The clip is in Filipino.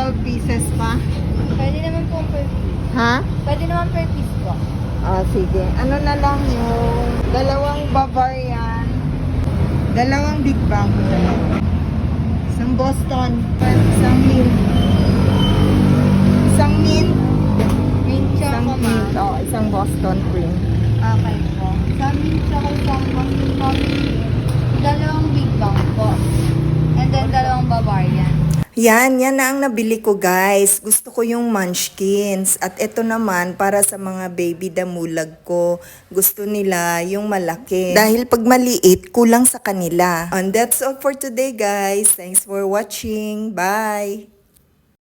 12 pieces pa. Pwede naman po per piece. Ha? Pwede naman per piece po. Sige. Ano na lang yung dalawang Bavarian, dalawang Big Bang, isang Boston, isang mint, isang mint, Mint isang choco, mint, ma'am. isang Boston cream. Okay po. Sa mint choco, isang Boston coffee. Dalawang Big Bang po. And then dalawang Bavarian. Yan na ang nabili ko guys. Gusto ko yung munchkins. At ito naman para sa mga baby damulag ko. Gusto nila yung malaki. Dahil pag maliit, kulang sa kanila. And that's all for today guys. Thanks for watching. Bye!